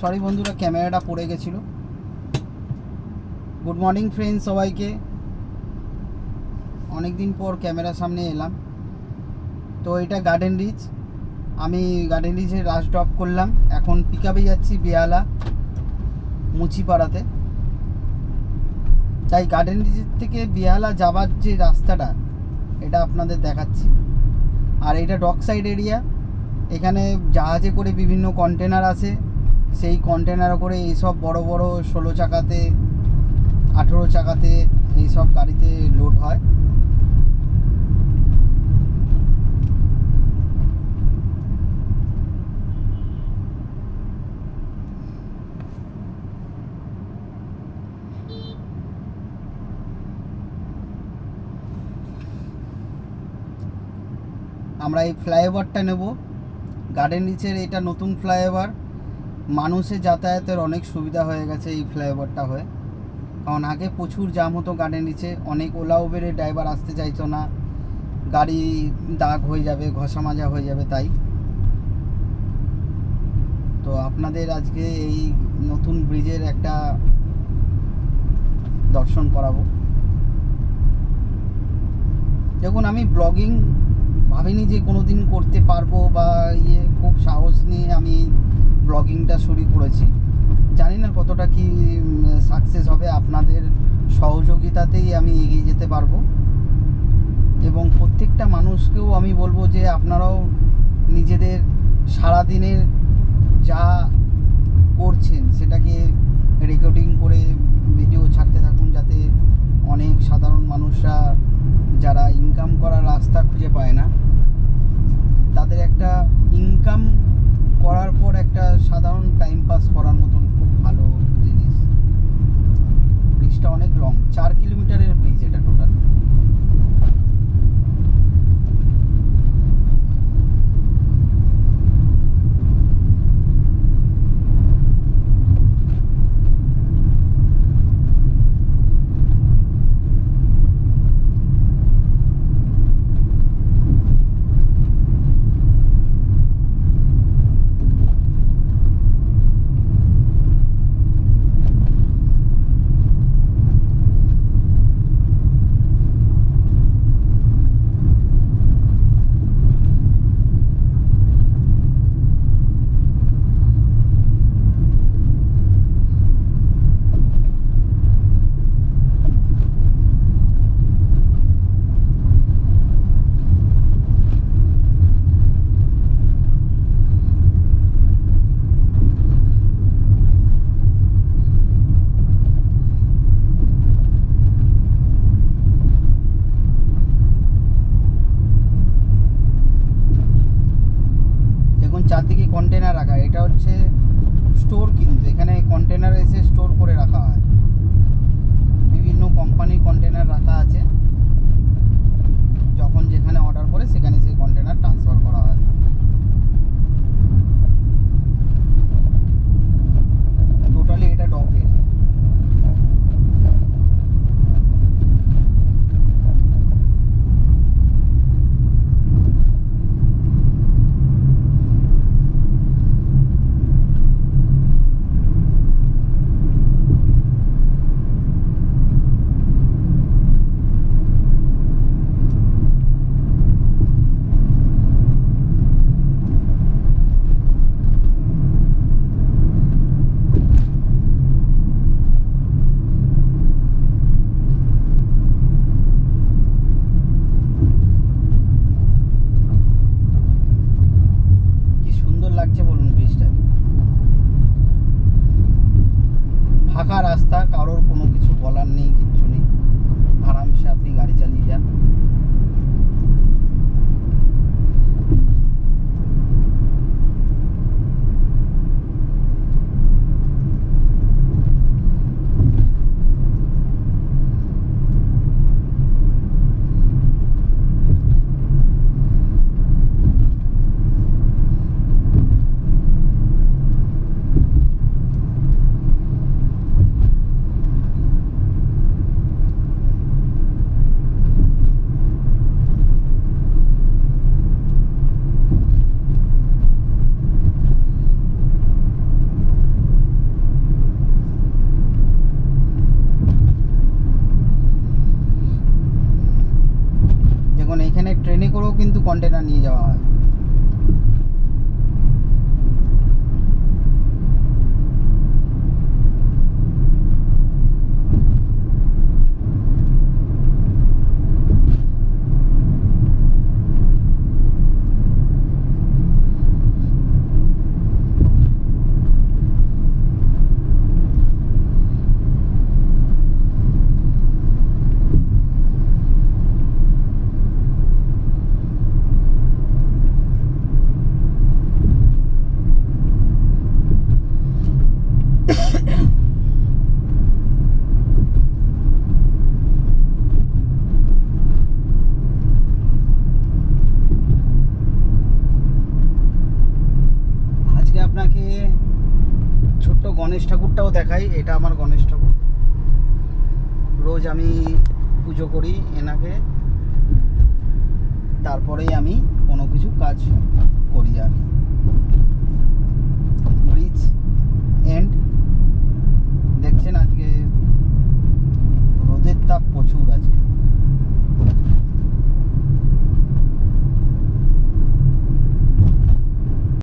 Sorry বন্ধুরা, ক্যামেরাটা পড়ে গেছিল। গুড মর্নিং ফ্রেন্ডস, সবাইকে। অনেক দিন পর ক্যামেরার সামনে এলাম। তো এটা গার্ডেন রিচ, আমি গার্ডেন রিচে রাশ ড্রপ করলাম। এখন পিক আপে যাচ্ছি বেহালা মুচিপাড়াতে। তাই গার্ডেন রিচের থেকে বেহালা যাবার যে রাস্তাটা, এটা আপনাদের দেখাচ্ছি। আর এটা ডক সাইড এরিয়া, এখানে জাহাজে করে বিভিন্ন কন্টেনার আসে। সেই কন্টেনারে করে এইসব বড় বড় 16 চাকাতে 18 চাকাতে এইসব গাড়িতে লোড হয়। আমরা এই ফ্লাইওভারটা নেব, গার্ডেন রিচের এটা নতুন ফ্লাইওভার। মানুষের যাতায়াতের অনেক সুবিধা হয়ে গেছে এই ফ্লাইওভারটা হয়ে। কারণ আগে প্রচুর জাম হতো গার্ডেন রিচে, অনেক ওলা উবেরের ড্রাইভার আসতে চাইতো না, গাড়ি দাগ হয়ে যাবে, ঘষা মাজা হয়ে যাবে। তাই তো আপনাদের আজকে এই নতুন ব্রিজের একটা দর্শন করাবো। দেখুন, আমি ব্লগিং ভাবিনি যে কোনো দিন করতে পারবো বা খুব সাহস নিয়ে আমি ব্লগিংটা শুরু করেছি। জানি না কতটা কি সাকসেস হবে। আপনাদের সহযোগিতাতেই আমি এগিয়ে যেতে পারবো। এবং প্রত্যেকটা মানুষকেও আমি বলবো যে আপনারাও নিজেদের সারাদিনের যা করছেন সেটাকে রেকর্ডিং করে ভিডিও ছাড়তে থাকুন, যাতে অনেক সাধারণ মানুষরা যারা ইনকাম করার রাস্তা খুঁজে পায় না, তাদের একটা ইনকাম করার পর একটা সাধারণ টাইম পাস করার মতন খুব ভালো জিনিস। ব্রিজটা অনেক লং, 4 কিলোমিটারের ব্রিজ এটা টোটাল। চারদিকে কন্টেনার রাখা, এটা হচ্ছে স্টোর। কিন্তু এখানে কন্টেনার এসে স্টোর করে রাখা হয়, বিভিন্ন কোম্পানির কন্টেনার রাখা আছে। যখন যেখানে অর্ডার করে সেখানে সেই কন্টেনার ট্রান্সফার করা হয়। টোটালি এটা ডক এরিয়া। দেখুন এখানে ট্রেনে করেও কিন্তু কন্টেনার নিয়ে যাওয়া হয়। আজকে আপনাকে ছোট্ট গণেশ ঠাকুরটাও দেখাই। এটা আমার গণেশ ঠাকুর, রোজ আমি পুজো করি এনাকে, তারপরেই আমি কোনো কিছু কাজ করি। আর ব্রিজ এন্ড দেখছেন আজ